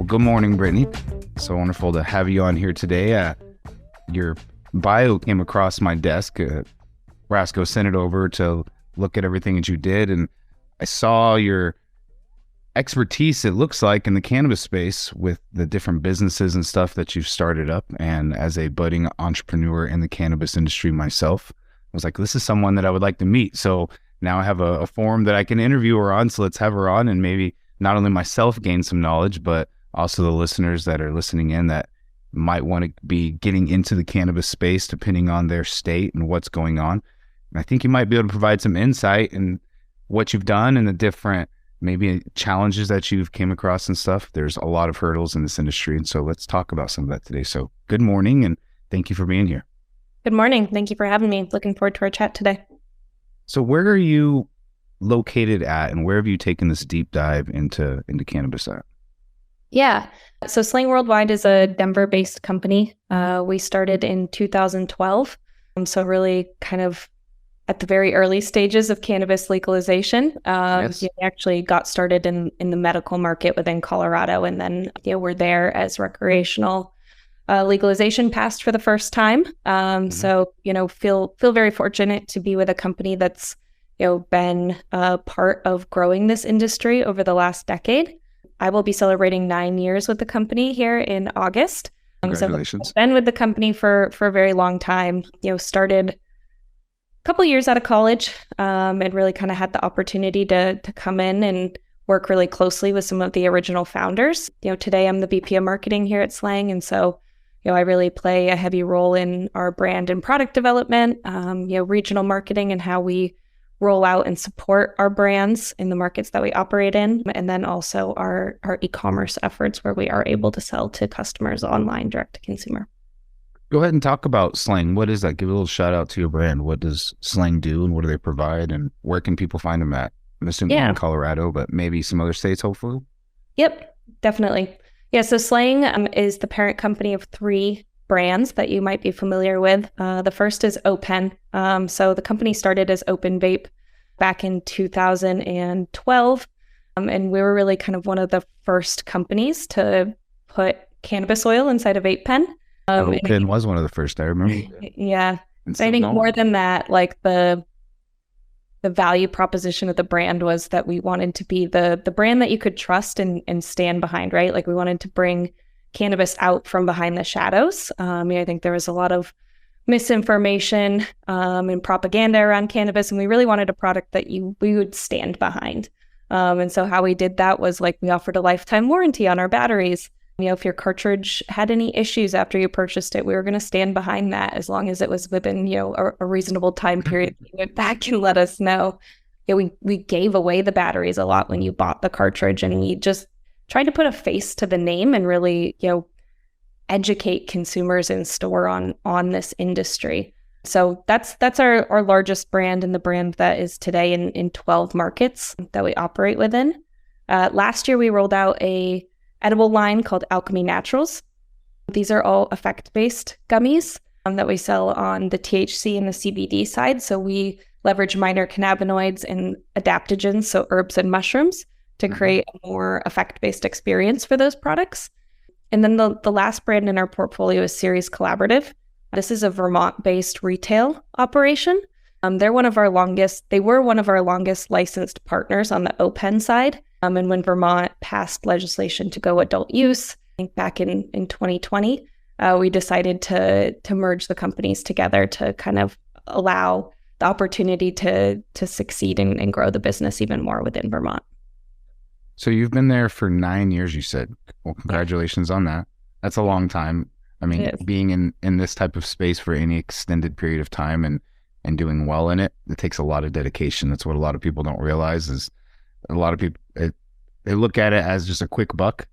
good morning, Brittany. So wonderful to have you on here today. Your bio came across my desk. Rasco sent it over to look at everything that you did, and I saw your expertise, it looks like, in the cannabis space with the different businesses and stuff that you've started up. And as a budding entrepreneur in the cannabis industry myself, I was like, this is someone that I would like to meet. So now I have a forum that I can interview her on. So let's have her on, and maybe not only myself gain some knowledge, but also the listeners that are listening in that might want to be getting into the cannabis space depending on their state and what's going on. And I think you might be able to provide some insight in what you've done and the different maybe challenges that you've came across and stuff. There's a lot of hurdles in this industry. And so let's talk about some of that today. So good morning, and thank you for being here. Good morning. Thank you for having me. Looking forward to our chat today. So where are you located at, and where have you taken this deep dive into cannabis at? Yeah. So SLANG Worldwide is a Denver-based company. We started in 2012. So really kind of at the very early stages of cannabis legalization. Yes. We actually got started in the medical market within Colorado, and then we're there as recreational legalization passed for the first time. So feel very fortunate to be with a company that's been a part of growing this industry over the last decade. I will be celebrating 9 years with the company here in August. Congratulations. So I've been with the company for a very long time. Started couple years out of college, and really kind of had the opportunity to come in and work really closely with some of the original founders. Today I'm the VP of marketing here at SLANG, and so I really play a heavy role in our brand and product development, regional marketing, and how we roll out and support our brands in the markets that we operate in, and then also our e-commerce efforts where we are able to sell to customers online, direct to consumer. Go ahead and talk about SLANG. What is that? Give a little shout out to your brand. What does SLANG do, and what do they provide, and where can people find them at? I'm assuming in Colorado, but maybe some other states, hopefully. Yep, definitely. Yeah, so SLANG is the parent company of 3 brands that you might be familiar with. The first is Open. So the company started as Open Vape back in 2012. And we were really kind of one of the first companies to put cannabis oil inside a vape pen. Open was one of the first, I remember. Yeah. So I think more than that, like the value proposition of the brand was that we wanted to be the brand that you could trust and stand behind, right? Like we wanted to bring cannabis out from behind the shadows. I think there was a lot of misinformation and propaganda around cannabis, and we really wanted a product that we would stand behind. And so how we did that was like we offered a lifetime warranty on our batteries. If your cartridge had any issues after you purchased it, we were going to stand behind that as long as it was within, a reasonable time period. You went back and let us know. We gave away the batteries a lot when you bought the cartridge, and we just tried to put a face to the name and really, educate consumers in store on this industry. So that's our largest brand, and the brand that is today in 12 markets that we operate within. Last year, we rolled out a edible line called Alchemy Naturals. These are all effect-based gummies that we sell on the THC and the CBD side. So we leverage minor cannabinoids and adaptogens, so herbs and mushrooms, to create a more effect-based experience for those products. And then the last brand in our portfolio is Series Collaborative. This is a Vermont-based retail operation. They were one of our longest licensed partners on the OPEN side. And when Vermont passed legislation to go adult use, I think back in 2020, we decided to merge the companies together to kind of allow the opportunity to succeed and grow the business even more within Vermont. So you've been there for 9 years, you said. Well, congratulations on that. That's a long time. I mean, being in this type of space for any extended period of time and doing well in it, it takes a lot of dedication. That's what a lot of people don't realize is a lot of people, they look at it as just a quick buck,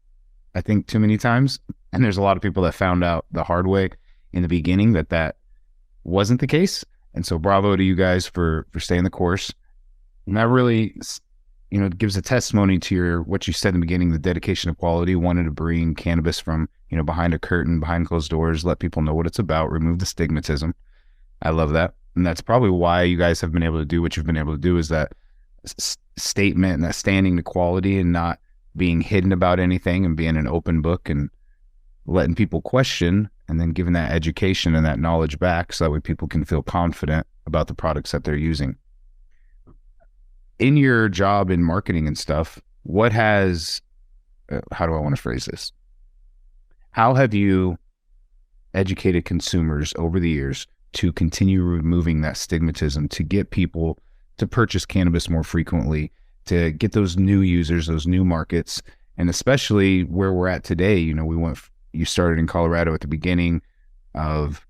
I think, too many times. And there's a lot of people that found out the hard way in the beginning that wasn't the case. And so bravo to you guys for staying the course. And that really, gives a testimony to what you said in the beginning, the dedication of quality, wanted to bring cannabis from, behind a curtain, behind closed doors, let people know what it's about, remove the stigmatism. I love that. And that's probably why you guys have been able to do what you've been able to do, is that statement and that standing to quality and not being hidden about anything and being an open book and letting people question and then giving that education and that knowledge back so that way people can feel confident about the products that they're using. In your job in marketing and stuff, what has, how do I want to phrase this? How have you educated consumers over the years to continue removing that stigmatism, to get people to purchase cannabis more frequently, to get those new users, those new markets, and especially where we're at today? You know, you started in Colorado at the beginning of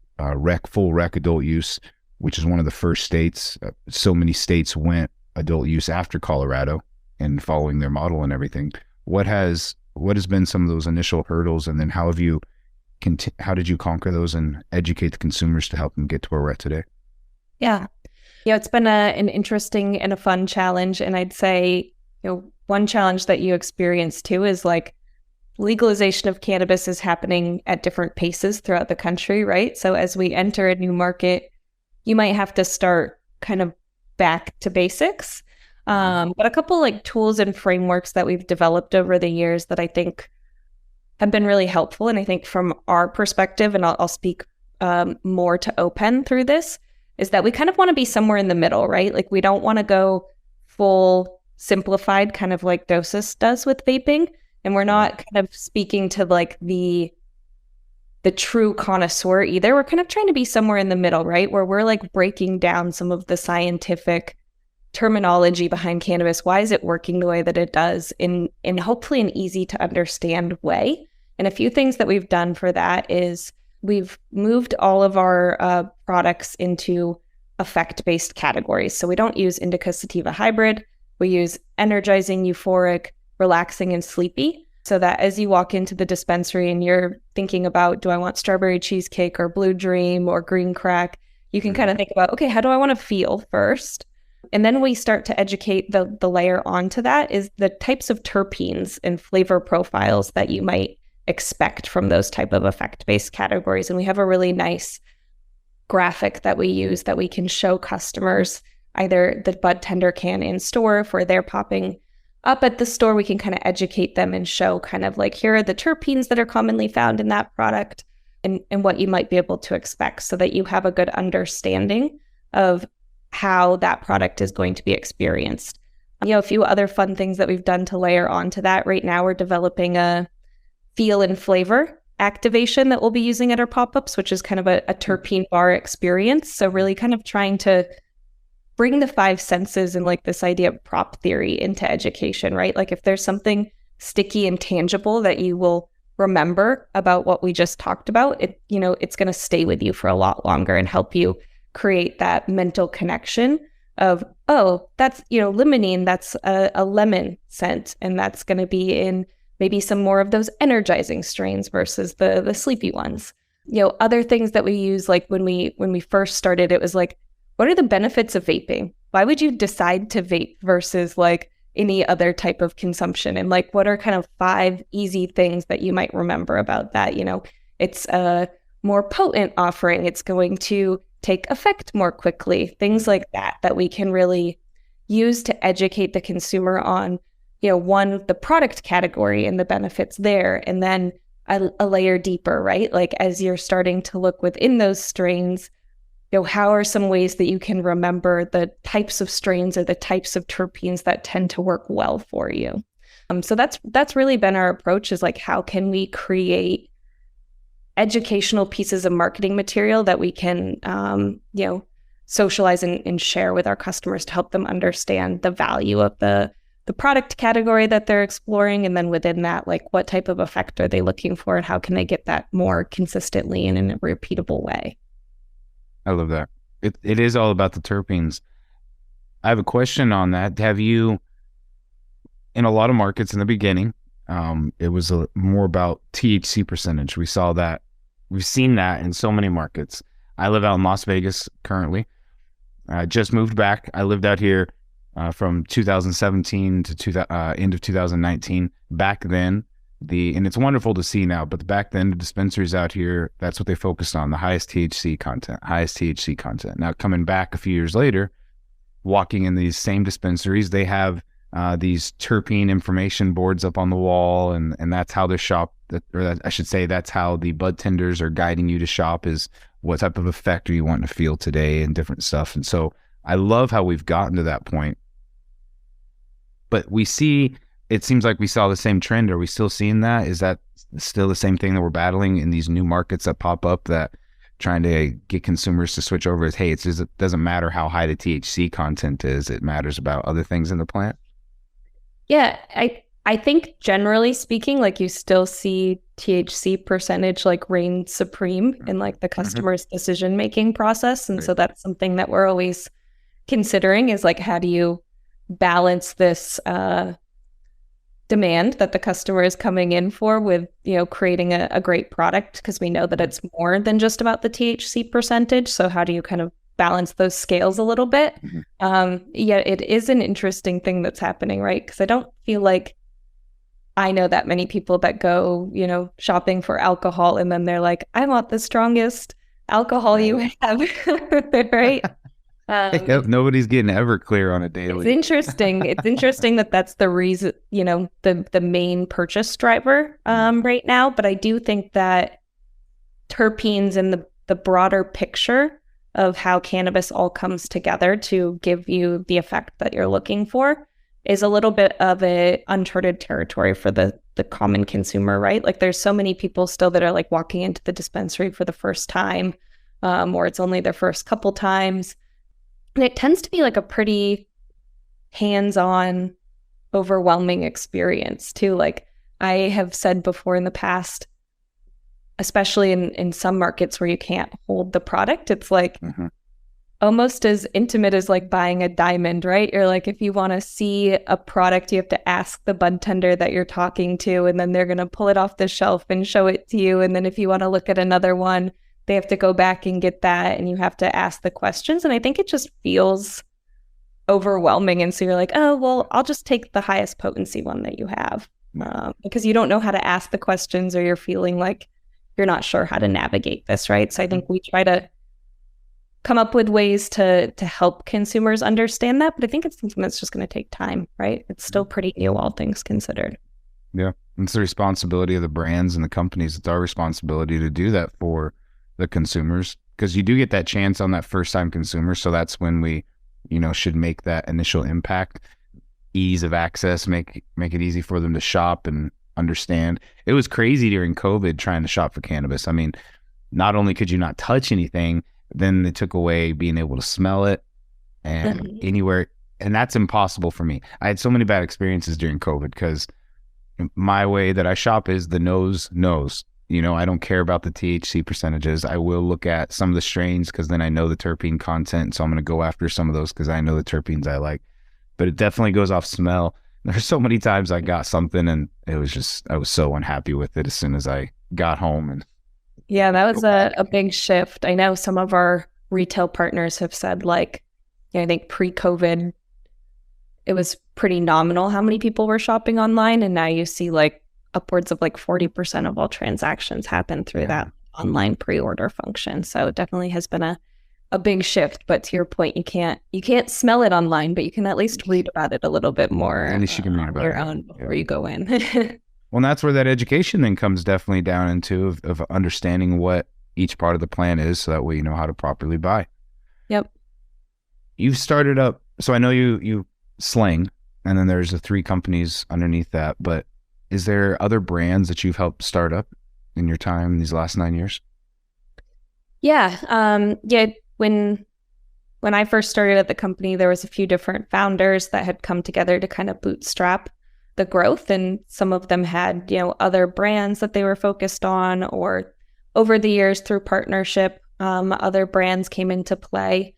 full rec adult use, which is one of the first states. So many states went adult use after Colorado and following their model and everything. What has been some of those initial hurdles, and then how did you conquer those and educate the consumers to help them get to where we're at today? Yeah. It's been an interesting and a fun challenge. And I'd say, one challenge that you experience too is like legalization of cannabis is happening at different paces throughout the country, right? So as we enter a new market, you might have to start kind of back to basics. But a couple like tools and frameworks that we've developed over the years that I think have been really helpful. And I think from our perspective, and I'll speak more to Open through this, is that we kind of want to be somewhere in the middle, right? Like we don't want to go full simplified, kind of like Dosis does with vaping. And we're not kind of speaking to like the true connoisseur either. We're kind of trying to be somewhere in the middle, right? Where we're like breaking down some of the scientific terminology behind cannabis. Why is it working the way that it does in hopefully an easy to understand way? And a few things that we've done for that is we've moved all of our products into effect-based categories. So we don't use indica sativa hybrid. We use energizing, euphoric, relaxing, and sleepy. So that as you walk into the dispensary and you're thinking about, do I want strawberry cheesecake or blue dream or green crack? You can kind of think about, okay, how do I want to feel first? And then we start to educate the layer onto that is the types of terpenes and flavor profiles that you might expect from those type of effect-based categories. And we have a really nice graphic that we use that we can show customers either the bud tender can in store. If they're popping up at the store, we can kind of educate them and show kind of like, here are the terpenes that are commonly found in that product and what you might be able to expect so that you have a good understanding of how that product is going to be experienced. A few other fun things that we've done to layer onto that. Right now, we're developing a feel and flavor activation that we'll be using at our pop-ups, which is kind of a terpene bar experience. So really kind of trying to bring the five senses and like this idea of prop theory into education, right? Like if there's something sticky and tangible that you will remember about what we just talked about, it's going to stay with you for a lot longer and help you create that mental connection of, oh, that's, limonene, that's a lemon scent, and that's going to be in maybe some more of those energizing strains versus the sleepy ones. Other things that we use, like when we first started, it was like, what are the benefits of vaping? Why would you decide to vape versus like any other type of consumption? And like, what are kind of 5 easy things that you might remember about that? It's a more potent offering. It's going to take effect more quickly, things like that we can really use to educate the consumer on, one, the product category and the benefits there, and then a layer deeper, right? Like as you're starting to look within those strains, how are some ways that you can remember the types of strains or the types of terpenes that tend to work well for you? So that's really been our approach, is like, how can we create educational pieces of marketing material that we can, socialize and share with our customers to help them understand the value of the product category that they're exploring. And then within that, like what type of effect are they looking for and how can they get that more consistently and in a repeatable way? I love that. It is all about the terpenes. I have a question on that. Have you, in a lot of markets in the beginning, it was more about THC percentage. We've seen that in so many markets. I live out in Las Vegas currently. I just moved back. I lived out here from 2017 to end of 2019. Back then, and it's wonderful to see now, but back then the dispensaries out here, that's what they focused on, the highest THC content. Now coming back a few years later, walking in these same dispensaries, they have these terpene information boards up on the wall, and that's how the shop, I should say, that's how the bud tenders are guiding you to shop, is what type of effect are you wanting to feel today and different stuff. And so I love how we've gotten to that point. But it seems like we saw the same trend. Are we still seeing that? Is that still the same thing that we're battling in these new markets that pop up, that trying to get consumers to switch over is, hey, it doesn't matter how high the THC content is, it matters about other things in the plant? Yeah, I think generally speaking, like you still see THC percentage like reign supreme in like the customer's decision-making process. And so that's something that we're always considering, is like, how do you balance this demand that the customer is coming in for with, creating a great product, because we know that it's more than just about the THC percentage. So how do you kind of balance those scales a little bit? Yeah, it is an interesting thing that's happening, right? Because I don't feel like I know that many people that go, shopping for alcohol, and then they're like, I want the strongest alcohol you have, right? Nobody's getting Everclear on a daily. It's interesting that that's the reason, the main purchase driver right now. But I do think that terpenes and the broader picture of how cannabis all comes together to give you the effect that you're looking for is a little bit of a uncharted territory for the common consumer, right? Like, there's so many people still that are like walking into the dispensary for the first time, or it's only their first couple times. And it tends to be like a pretty hands-on, overwhelming experience too. Like I have said before in the past, especially in some markets where you can't hold the product, it's like almost as intimate as like buying a diamond, right? You're like, if you want to see a product, you have to ask the bud tender that you're talking to, and then they're going to pull it off the shelf and show it to you. And then if you want to look at another one, they have to go back and get that, and you have to ask the questions. And I think it just feels overwhelming. And so you're like, oh, well, I'll just take the highest potency one that you have, because you don't know how to ask the questions, or you're feeling like you're not sure how to navigate this, right? So I think we try to come up with ways to help consumers understand that. But I think it's something that's just going to take time, right? It's still pretty new, all things considered. Yeah. It's the responsibility of the brands and the companies. It's our responsibility to do that for the consumers, because you do get that chance on that first time consumer. So that's when we, should make that initial impact, ease of access, make it easy for them to shop and understand. It was crazy during COVID trying to shop for cannabis. I mean, not only could you not touch anything, then they took away being able to smell it and anywhere. And that's impossible for me. I had so many bad experiences during COVID because my way that I shop is the nose knows. I don't care about the THC percentages. I will look at some of the strains because then I know the terpene content. So I'm going to go after some of those because I know the terpenes I like. But it definitely goes off smell. There's so many times I got something and it was just, I was so unhappy with it as soon as I got home. And yeah, that was a big shift. I know some of our retail partners have said, like, I think pre-COVID, it was pretty nominal how many people were shopping online. And now you see like upwards of like 40% of all transactions happen through that online pre-order function. So it definitely has been a big shift. But to your point, you can't smell it online, but you can at least read about it a little bit more. At least you can read about your own before you go in. Well, and that's where that education then comes definitely down into of understanding what each part of the plan is, so that way you know how to properly buy. Yep. You've started up, so I know you SLANG, and then there's the 3 companies underneath that, but is there other brands that you've helped start up in your time in these last 9 years? Yeah. When I first started at the company, there was a few different founders that had come together to kind of bootstrap the growth, and some of them had, other brands that they were focused on, or over the years through partnership, other brands came into play.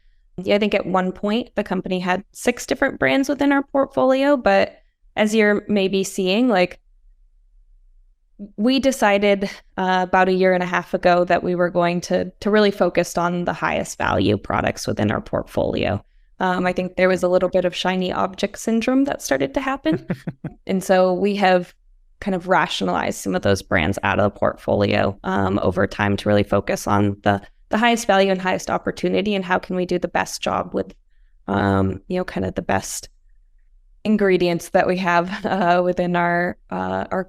I think at one point the company had 6 different brands within our portfolio, but as you're maybe seeing, like, we decided about 1.5 years ago that we were going to really focus on the highest value products within our portfolio. I think there was a little bit of shiny object syndrome that started to happen. And so we have kind of rationalized some of those brands out of the portfolio over time to really focus on the highest value and highest opportunity, and how can we do the best job with, kind of the best ingredients that we have within our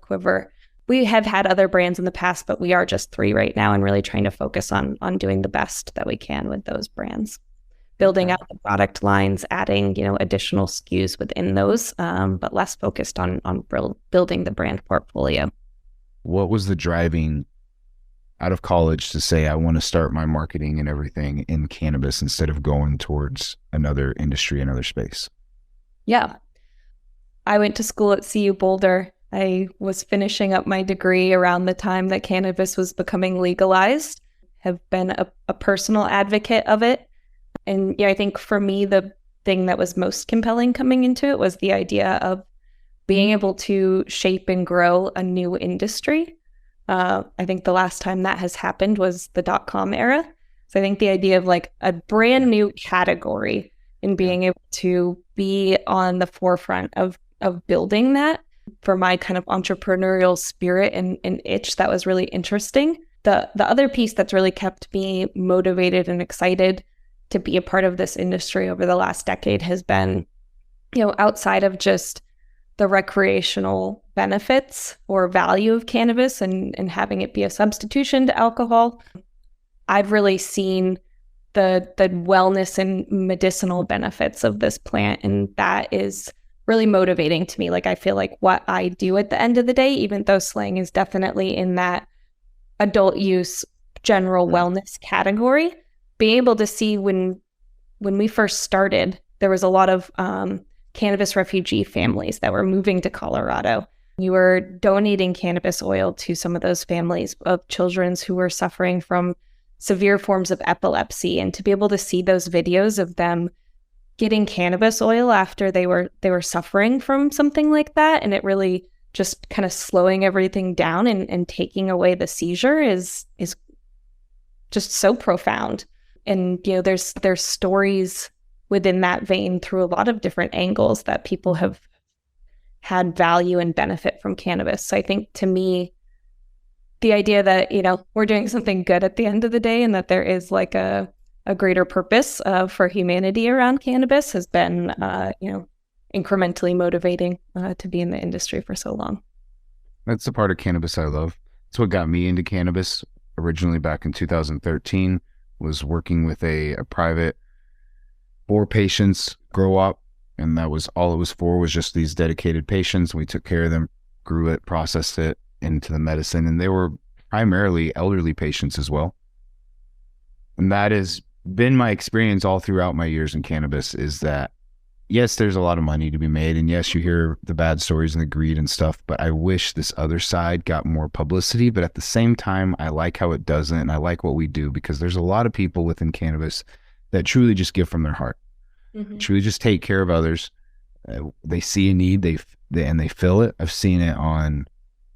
quiver. We have had other brands in the past, but we are just 3 right now and really trying to focus on doing the best that we can with those brands. Building out the product lines, adding, additional SKUs within those, but less focused on building the brand portfolio. What was the driving out of college to say, I want to start my marketing and everything in cannabis instead of going towards another industry, another space? Yeah. I went to school at CU Boulder. I was finishing up my degree around the time that cannabis was becoming legalized. Have been a personal advocate of it. And I think for me, the thing that was most compelling coming into it was the idea of being able to shape and grow a new industry. I think the last time that has happened was the .com era. So I think the idea of like a brand new category and being able to be on the forefront of building that, for my kind of entrepreneurial spirit and itch, that was really interesting. The other piece that's really kept me motivated and excited to be a part of this industry over the last decade has been, outside of just the recreational benefits or value of cannabis and having it be a substitution to alcohol, I've really seen the wellness and medicinal benefits of this plant. And that is really motivating to me. Like, I feel like what I do at the end of the day, even though SLANG is definitely in that adult use general wellness category, being able to see when we first started, there was a lot of cannabis refugee families that were moving to Colorado. You were donating cannabis oil to some of those families of children who were suffering from severe forms of epilepsy, and to be able to see those videos of them getting cannabis oil after they were suffering from something like that, and it really just kind of slowing everything down and taking away the seizure is just so profound. And there's stories within that vein through a lot of different angles that people have had value and benefit from cannabis. So I think, to me, the idea that we're doing something good at the end of the day, and that there is like a greater purpose for humanity around cannabis, has been incrementally motivating to be in the industry for so long. That's the part of cannabis I love. It's what got me into cannabis originally back in 2013, was working with a private 4 patients grow up, and that was all it was for, was just these dedicated patients. We took care of them, grew it, processed it into the medicine, and they were primarily elderly patients as well. And that has been my experience all throughout my years in cannabis, is that yes, there's a lot of money to be made, and yes, you hear the bad stories and the greed and stuff, but I wish this other side got more publicity. But at the same time, I like how it doesn't, and I like what we do, because there's a lot of people within cannabis that truly just give from their heart, truly just take care of others. They see a need, and they fill it. I've seen it on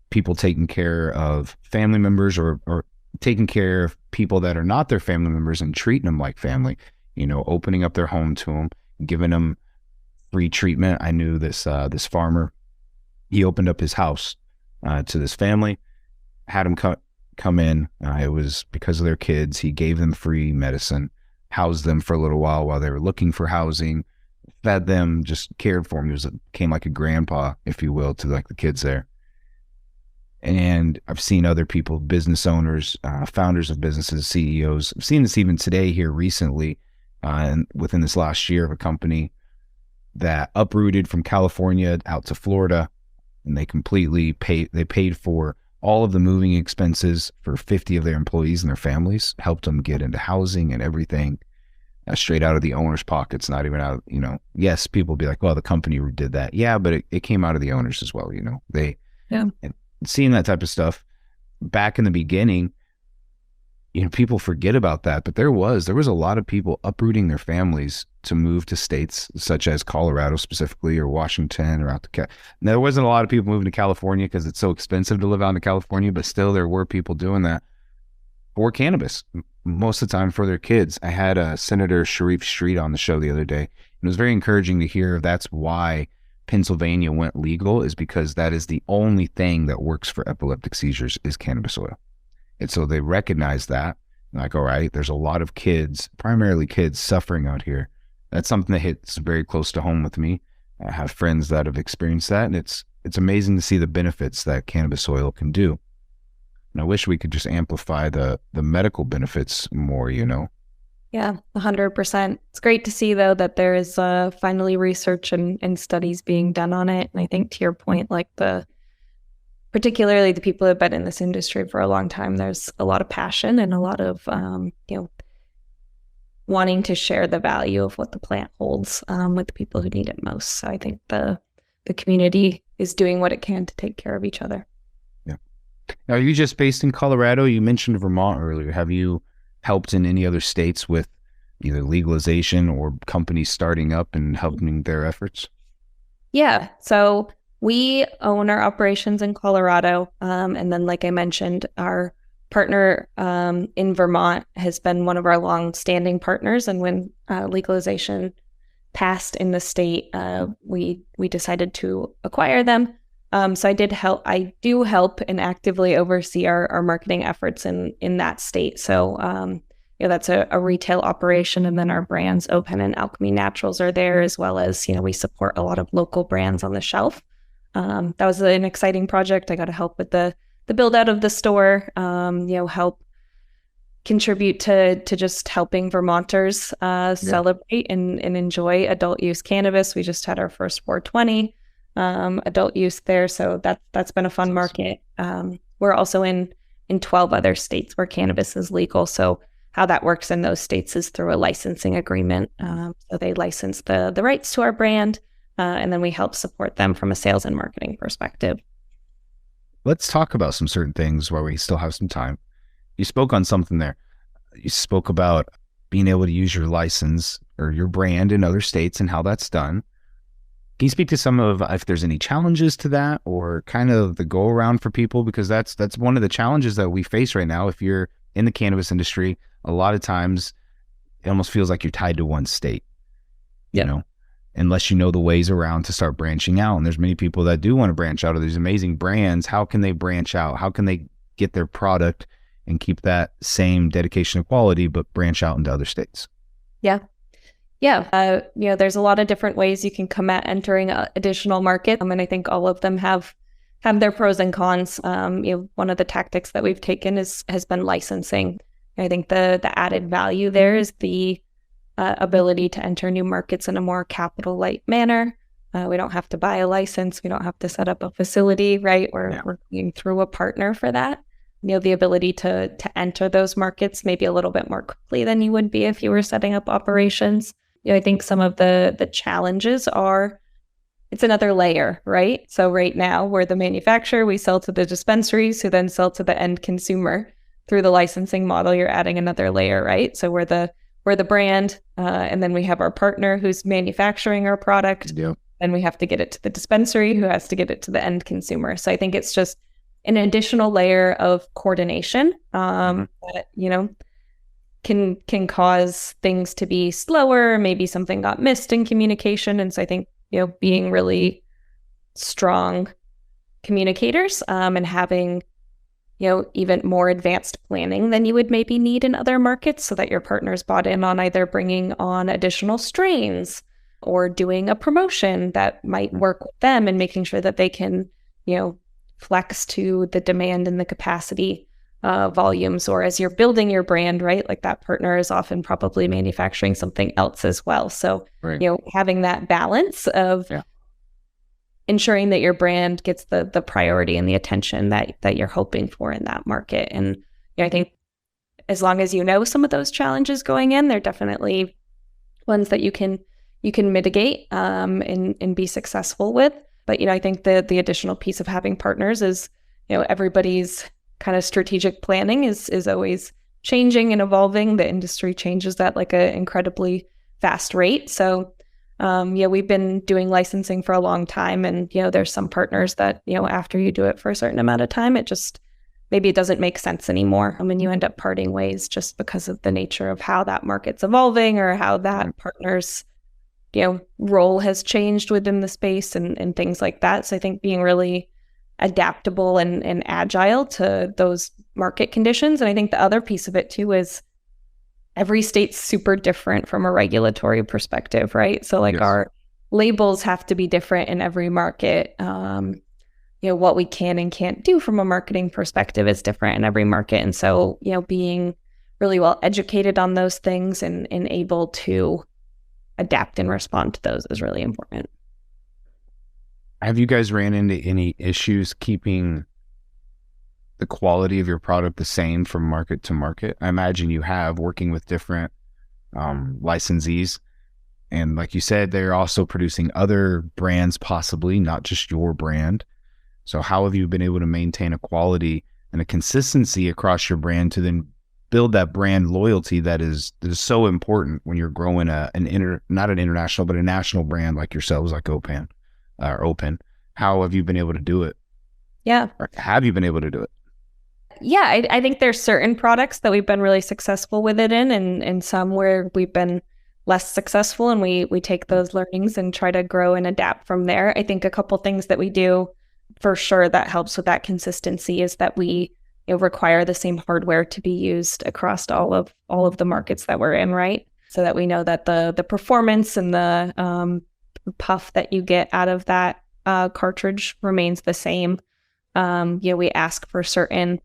people taking care of family members, or taking care of people that are not their family members and treating them like family, opening up their home to them, giving them free treatment. I knew this farmer. He opened up his house to this family, had them come in. It was because of their kids. He gave them free medicine, housed them for a little while they were looking for housing, fed them, just cared for them. He became like a grandpa, if you will, to like the kids there. And I've seen other people, business owners, founders of businesses, CEOs. I've seen this even today here recently, and within this last year, of a company that uprooted from California out to Florida, and they paid for all of the moving expenses for 50 of their employees and their families, helped them get into housing and everything, straight out of the owner's pockets, not even out, yes, people be like, well, the company did that. Yeah, but it came out of the owners as well, And seeing that type of stuff back in the beginning, people forget about that, but there was a lot of people uprooting their families to move to states such as Colorado specifically, or Washington, or out to there wasn't a lot of people moving to California because it's so expensive to live out in California, but still there were people doing that for cannabis, most of the time for their kids. I had Senator Sharif Street on the show the other day, and it was very encouraging to hear that's why Pennsylvania went legal, is because that is the only thing that works for epileptic seizures is cannabis oil. And so they recognize that, like, all right, there's a lot of kids, primarily kids, suffering out here. That's something that hits very close to home with me. I have friends that have experienced that, and it's amazing to see the benefits that cannabis oil can do. And I wish we could just amplify the medical benefits more, Yeah, 100%. It's great to see, though, that there is finally research and studies being done on it. And I think, to your point, like particularly the people who have been in this industry for a long time, there's a lot of passion and a lot of, wanting to share the value of what the plant holds with the people who need it most. So I think the community is doing what it can to take care of each other. Yeah. Now, are you just based in Colorado? You mentioned Vermont earlier. Have you helped in any other states with either legalization or companies starting up and helping their efforts? Yeah. So we own our operations in Colorado. And then, like I mentioned, our partner in Vermont has been one of our long-standing partners. And when legalization passed in the state, we decided to acquire them. So I do help and actively oversee our marketing efforts in that state. So that's a retail operation, and then our brands Open and Alchemy Naturals are there, as well as we support a lot of local brands on the shelf. That was an exciting project. I got to help with the build out of the store, help contribute to just helping Vermonters celebrate and enjoy adult use cannabis. We just had our first 420 adult use there, so that's been a fun market. We're also in 12 other states where cannabis is legal. So how that works in those states is through a licensing agreement. So they license the rights to our brand, and then we help support them from a sales and marketing perspective. Let's talk about some certain things while we still have some time. You spoke on something there. You spoke about being able to use your license or your brand in other states and how that's done. Can you speak to some of if there's any challenges to that, or kind of the go around for people? Because that's one of the challenges that we face right now. If you're in the cannabis industry, a lot of times it almost feels like you're tied to one state, unless you know the ways around to start branching out. And there's many people that do want to branch out of these amazing brands. How can they branch out? How can they get their product and keep that same dedication to quality, but branch out into other states? Yeah. There's a lot of different ways you can come at entering additional markets. And I think all of them have their pros and cons. One of the tactics that we've taken has been licensing. I think the added value there is the ability to enter new markets in a more capital light manner. We don't have to buy a license. We don't have to set up a facility, right? We're going through a partner for that. The ability to enter those markets maybe a little bit more quickly than you would be if you were setting up operations. I think some of the challenges are it's another layer, right? So right now we're the manufacturer, we sell to the dispensaries who then sell to the end consumer. Through the licensing model, you're adding another layer, right? So we're the brand, and then we have our partner who's manufacturing our product, and we have to get it to the dispensary who has to get it to the end consumer. So I think it's just an additional layer of coordination that can cause things to be slower. Maybe something got missed in communication, and so I think being really strong communicators and having even more advanced planning than you would maybe need in other markets, so that your partner's bought in on either bringing on additional strains or doing a promotion that might work with them, and making sure that they can flex to the demand and the capacity volumes. Or as you're building your brand, right, like that partner is often probably manufacturing something else as well. So having that balance of ensuring that your brand gets the priority and the attention that you're hoping for in that market. And I think as long as some of those challenges going in, they're definitely ones that you can mitigate and be successful with. But I think the additional piece of having partners is everybody's kind of strategic planning is always changing and evolving. The industry changes at like an incredibly fast rate. So we've been doing licensing for a long time, and there's some partners that after you do it for a certain amount of time, it doesn't make sense anymore. You end up parting ways just because of the nature of how that market's evolving, or how that partner's role has changed within the space and things like that. So I think being really adaptable and agile to those market conditions. And I think the other piece of it too is every state's super different from a regulatory perspective, right? So like labels have to be different in every market. What we can and can't do from a marketing perspective is different in every market. And so, being really well educated on those things and able to adapt and respond to those is really important. Have you guys ran into any issues keeping the quality of your product the same from market to market? I imagine you have, working with different licensees. And like you said, they're also producing other brands, possibly not just your brand. So how have you been able to maintain a quality and a consistency across your brand to then build that brand loyalty that is so important when you're growing not an international, but a national brand like yourselves, like Open? How have you been able to do it? Yeah. Or have you been able to do it? Yeah, I think there's certain products that we've been really successful with it in, and some where we've been less successful, and we take those learnings and try to grow and adapt from there. I think a couple things that we do for sure that helps with that consistency is that we require the same hardware to be used across all of the markets that we're in, right? So that we know that the performance and the puff that you get out of that cartridge remains the same. We ask for certain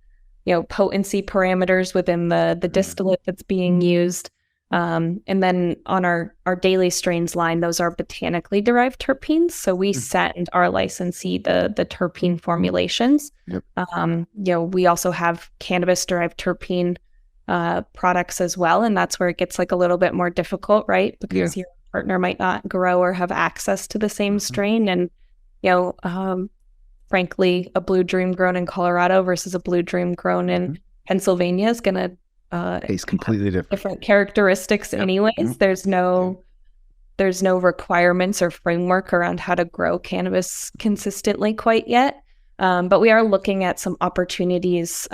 potency parameters within the distillate that's being used. And then on our daily strains line, those are botanically derived terpenes. So we send our licensee the terpene formulations. Yep. We also have cannabis derived terpene products as well. And that's where it gets like a little bit more difficult, right? Because your partner might not grow or have access to the same strain. And, frankly, a Blue Dream grown in Colorado versus a Blue Dream grown in Pennsylvania is going to taste completely different characteristics anyways. There's no requirements or framework around how to grow cannabis consistently quite yet. But we are looking at some opportunities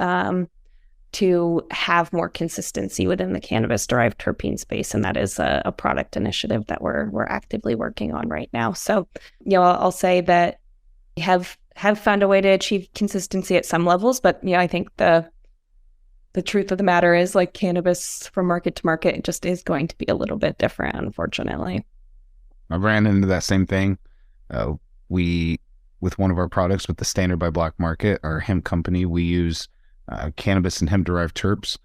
to have more consistency within the cannabis derived terpene space. And that is a product initiative that we're actively working on right now. So, I'll say that we have found a way to achieve consistency at some levels, but I think the truth of the matter is, like, cannabis from market to market just is going to be a little bit different, unfortunately. I ran into that same thing. With one of our products, with the Standard by Black Market, our hemp company, we use cannabis and hemp derived terps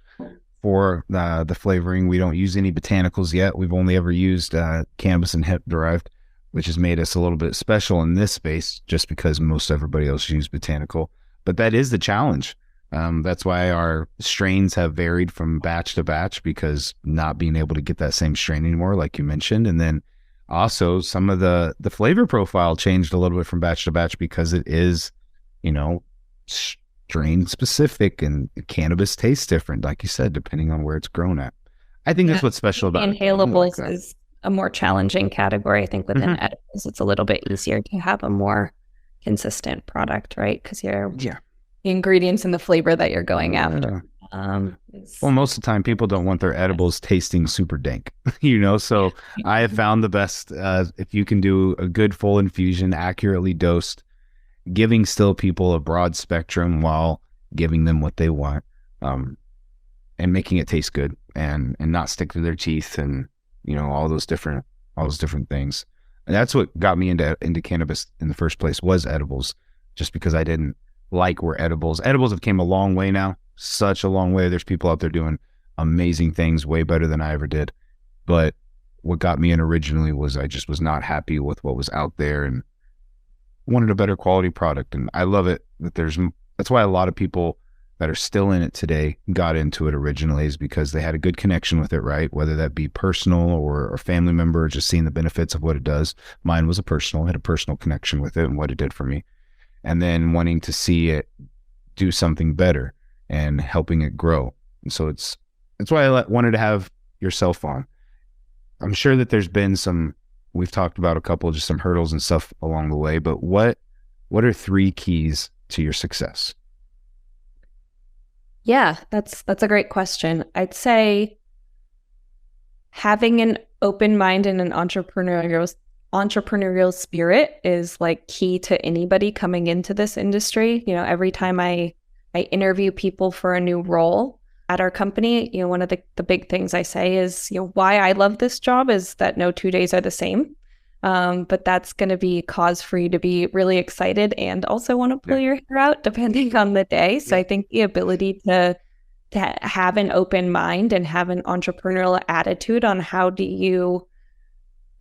for the flavoring. We don't use any botanicals yet. We've only ever used cannabis and hemp derived, which has made us a little bit special in this space, just because most everybody else use botanical. But that is the challenge. That's why our strains have varied from batch to batch, because not being able to get that same strain anymore, like you mentioned. And then also some of the flavor profile changed a little bit from batch to batch, because it is, strain specific, and cannabis tastes different, like you said, depending on where it's grown at. I think that's what's special about inhalables is a more challenging category. I think within edibles, it's a little bit easier to have a more consistent product, right? Because the ingredients and the flavor that you're going after. Well, most of the time people don't want their edibles tasting super dank, so I have found the best, if you can do a good full infusion, accurately dosed, giving still people a broad spectrum while giving them what they want, and making it taste good and not stick to their teeth, and all those different things. And that's what got me into cannabis in the first place, was edibles, just because I didn't like where edibles have came a long way now, such a long way. There's people out there doing amazing things, way better than I ever did. But what got me in originally was I just was not happy with what was out there and wanted a better quality product. And I love it that that's why a lot of people that are still in it today got into it originally, is because they had a good connection with it, right? Whether that be personal or family member, just seeing the benefits of what it does. Mine was I had a personal connection with it and what it did for me. And then wanting to see it do something better and helping it grow. And so that's why I wanted to have yourself on. I'm sure that there's been we've talked about a couple, just some hurdles and stuff along the way, but what are 3 keys to your success? Yeah, that's a great question. I'd say having an open mind and an entrepreneurial spirit is like key to anybody coming into this industry. Every time I interview people for a new role at our company, one of the big things I say is, why I love this job is that no 2 days are the same. But that's going to be cause for you to be really excited and also want to pull your hair out depending on the day. So I think the ability to have an open mind and have an entrepreneurial attitude on how do you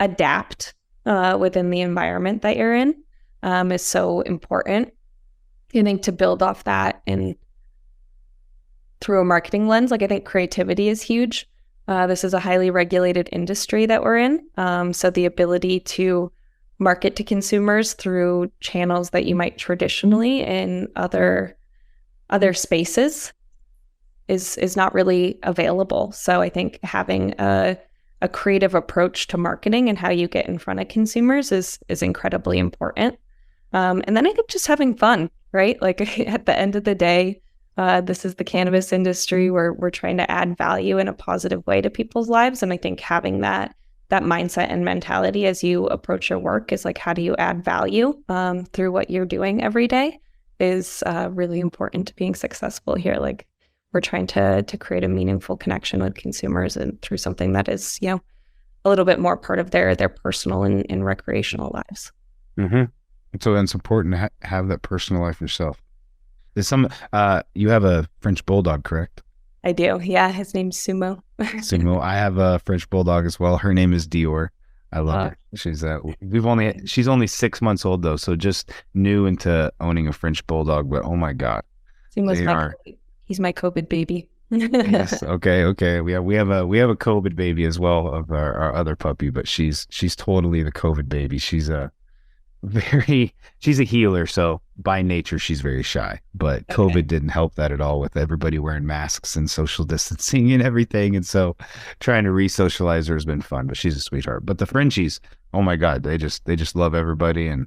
adapt within the environment that you're in is so important. I think to build off that and through a marketing lens, like I think creativity is huge. This is a highly regulated industry that we're in. So the ability to market to consumers through channels that you might traditionally in other spaces is not really available. So I think having a creative approach to marketing and how you get in front of consumers is incredibly important. And then I think just having fun, right? Like at the end of the day, this is the cannabis industry where we're trying to add value in a positive way to people's lives. And I think having that mindset and mentality as you approach your work is like, how do you add value through what you're doing every day is really important to being successful here. Like we're trying to create a meaningful connection with consumers and through something that is, a little bit more part of their personal and recreational lives. Mm-hmm. So it's important to have that personal life yourself. There's you have a French Bulldog, correct? I do. Yeah. His name's Sumo. Sumo. I have a French Bulldog as well. Her name is Dior. I love her. She's only 6 months old though. So just new into owning a French Bulldog, but oh my God. Sumo's he's my COVID baby. Yes. Okay. We have a COVID baby as well of our other puppy, but she's totally the COVID baby. She's a healer, so by nature she's very shy, but COVID didn't help that at all with everybody wearing masks and social distancing and everything, and so trying to re-socialize her has been fun, but she's a sweetheart. But the Frenchies, oh my God, they just love everybody, and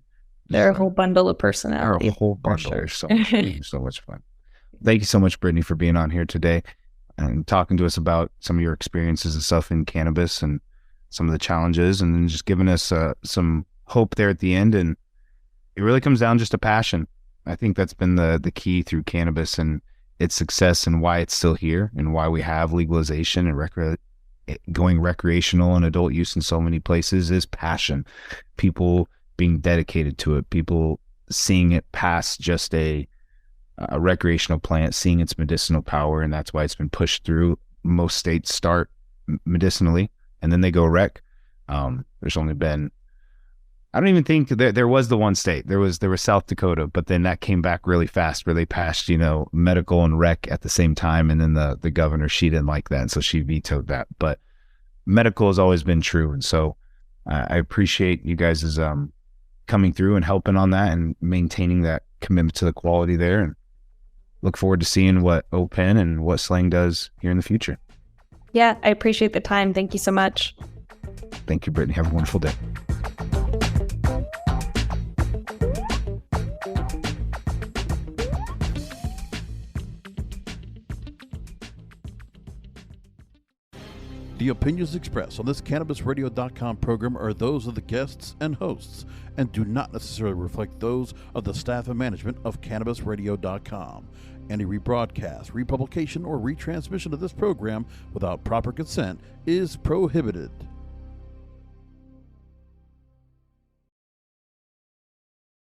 they're a whole bundle of personality. They're a whole bundle. Sure. So much fun. Thank you so much, Brittany, for being on here today and talking to us about some of your experiences and stuff in cannabis and some of the challenges, and then just giving us some hope there at the end. And it really comes down just to passion. I think that's been the key through cannabis and its success and why it's still here and why we have legalization and going recreational and adult use in so many places is passion. People being dedicated to it, people seeing it past just a recreational plant, seeing its medicinal power, and that's why it's been pushed through. Most states start medicinally and then they go rec. There's only been, I don't even think there was the one state. There was South Dakota, but then that came back really fast where they passed, medical and rec at the same time. And then the governor, she didn't like that. And so she vetoed that. But medical has always been true. And so I appreciate you guys' coming through and helping on that and maintaining that commitment to the quality there. And look forward to seeing what Open and what SLANG does here in the future. Yeah, I appreciate the time. Thank you so much. Thank you, Brittany. Have a wonderful day. The opinions expressed on this CannabisRadio.com program are those of the guests and hosts and do not necessarily reflect those of the staff and management of CannabisRadio.com. Any rebroadcast, republication, or retransmission of this program without proper consent is prohibited.